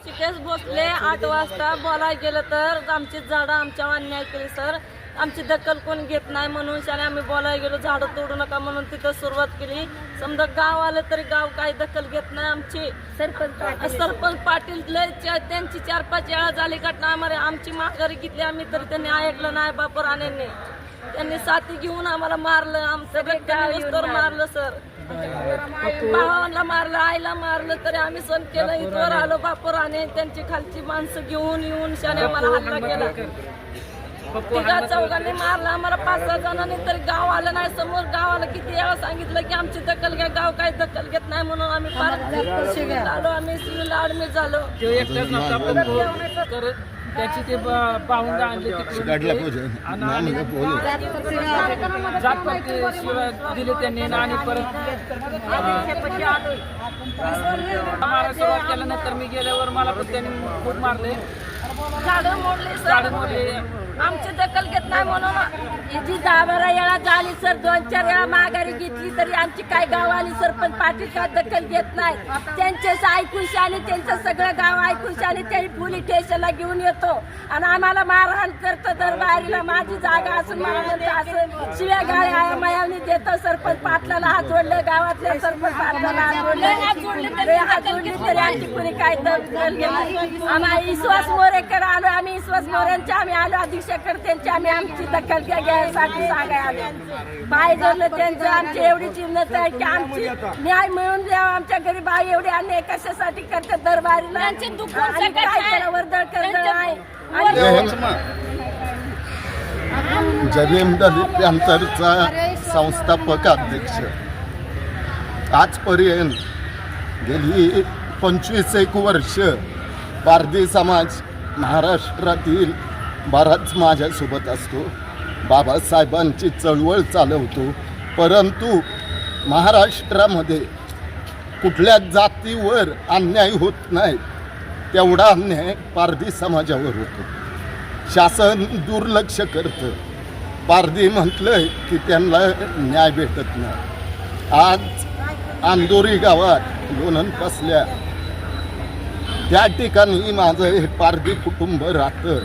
शिकेश भोसले 8 वाजता बोलायला गेलं तर आमची झाडं आमच्यावर अन्याय केली सर. आमची दखल कोण घेत नाही म्हणून शाने आम्ही बोलायला गेलो झाडं तोडू नका म्हणून तिथं सुरुवात केली. समजा गाव आलं तरी गाव काही दखल घेत नाही. आमची सरपंच पाटील त्यांची 4-5 वेळा झाली घटना. आमची माघारी घेतली आम्ही तरी त्यांनी ऐकलं नाही. बापर राणेंनी त्यांनी साथी घेऊन आम्हाला मारलं. आमचं मारलं सर. भावाला मारलं, आईला मारलं तरी आम्ही सण केलं. इथवर आलो बापर राणे त्यांची खालची माणसं घेऊन येऊन शाने आम्हाला हल्ला केला. 3-4 मारला आम्हाला. 5-6 जणांनी तरी गाव आलं नाही. समोर गावाला किती वेळा सांगितलं की आमची दखल घ्या. गाव काही दखल घेत नाही म्हणून आम्ही सिव्हिल आलो. आम्ही सिव्हिलला ऍडमिट झालो. त्याची ते पाहुणे आणले शिवाय दिले त्यांनी आणि परत आम्हाला सुरुवात केल्यानंतर मी गेल्यावर मला पण त्यांनी खूप मारले. झाडं मोडले. आमची दखल घेत नाही म्हणून जी 10-12 वेळा झाली सर. 2-4 वेळा माघारी घेतली तरी आमची काय गाव आली सरपंच पाटील काय दखल घेत नाही. त्यांचेच ऐकून शाने त्यांचं सगळं गाव ऐकून शाने त्यांनी पोलीस स्टेशनला घेऊन येतो आणि आम्हाला मारहाण करतो. दरबारीला माझी जागा असून मला म्हणतं असं शिव्या गाळ्या मयावणी देतो. सरपंच पाटलाला हात जोडलं. गावातल्या सरपंच पाटलाला हात जोडले तरी आमची कुणी काय दखल घेतली. आम्ही विश्वास मोरेकडे आलो. आम्ही विश्वास मोरेंच्या आम्ही आलो अधीक्षक त्यांची आम्ही आमची दखल घ्यायसाठी सांगाय आलो. बाई जोडलं त्यांचं आमची एवढी चिन्हत आहे की आमची न्याय मिळून द्यावा. आमच्या गरीब बाई एवढी अन्याय कशासाठी करतात दरबारीला वर्दळ करत नाही. जमीन दलित अंतरचा संस्थापक अध्यक्ष आजपर्यंत गेली 25 वर्ष पारधी समाज महाराष्ट्रातील बराच माझ्यासोबत असतो. बाबासाहेबांची चळवळ चालवतो. परंतु महाराष्ट्रामध्ये कुठल्या जातीवर अन्याय होत नाही तेवढा अन्याय पारधी समाजावर होतो. शासन दुर्लक्ष करतं. पारधी म्हटलं की त्यांना न्याय भेटत नाही. आज अंदोरी गावात लोणंद कसल्या त्या ठिकाणी माझं हे पारधी कुटुंब राहतं.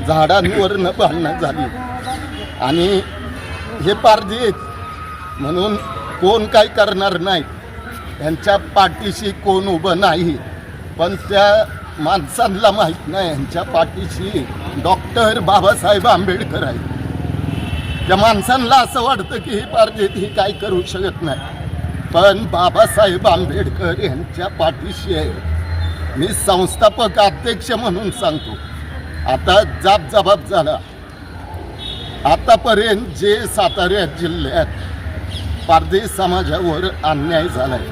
झाडांवरनं भांडणं झाली आणि हे पारधी म्हणून कोण काही करणार नाही. यांच्या पाठीशी कोण उभं नाही. पण त्या माणसांना माहीत नाही यांच्या पाठीशी डॉक्टर बाबासाहेब आंबेडकर आहेत. त्या माणसांना असं वाटतं की ही पारधी ही काय करू शकत नाही. पण बाबासाहेब आंबेडकर यांच्या पाठीशी आहे. मी संस्थापक अध्यक्ष म्हणून सांगतो. आता जबाब झाला. आतापर्यंत जे सातारा जिल्ह्यात पारधी समाजावर अन्याय झालाय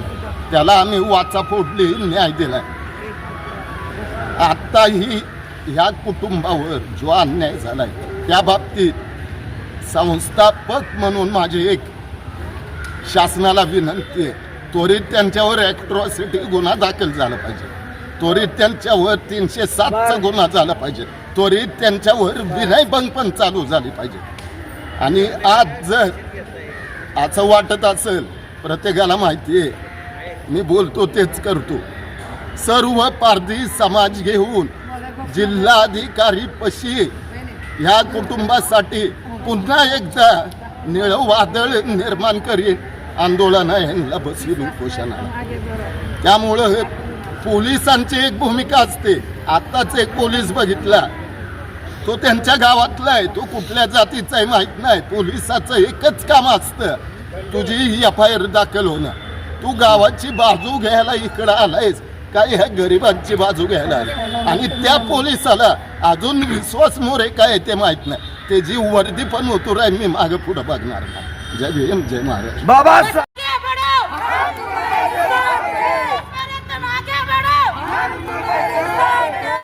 त्याला आम्ही वाचा फोडली, न्याय दिलाय. आत्ताही ह्या कुटुंबावर जो अन्याय झालाय त्या बाबतीत संस्थापक म्हणून माझी एक शासनाला विनंती आहे. त्वरित त्यांच्यावर ॲट्रॉसिटी गुन्हा दाखल झाला पाहिजे. त्वरित त्यांच्यावर 307चा गुन्हा झाला पाहिजे. त्वरित त्यांच्यावर विनयभंग पण चालू झाली पाहिजे. आणि आज जर असं वाटत असेल, प्रत्येकाला माहिती आहे मी बोलतो तेच करतो, सर्व पारधी समाज घेऊन जिल्हाधिकारी पशी ह्या कुटुंबासाठी पुन्हा एकदा निळं वादळ निर्माण करीन. आंदोलन यांना बसवीन उपोषणाला. त्यामुळं पोलिसांची एक भूमिका असते. आत्ताच एक पोलीस बघितला, तो त्यांच्या गावातला आहे, तो कुठल्या जातीचा आहे माहीत नाही. पोलिसाचं एकच काम असतं तुझी FIR दाखल होणं. तू गावाची बाजू घ्यायला इकडं आलायस काय ह्या गरिबांची बाजू घ्यायला आला. आणि त्या पोलिसाला अजून विश्वास मोरे काय ते माहीत नाही. त्याची वर्दी पण होतो राहील मी मागं पुढं बघणार नाही. जय भीम जय महाराष्ट्र.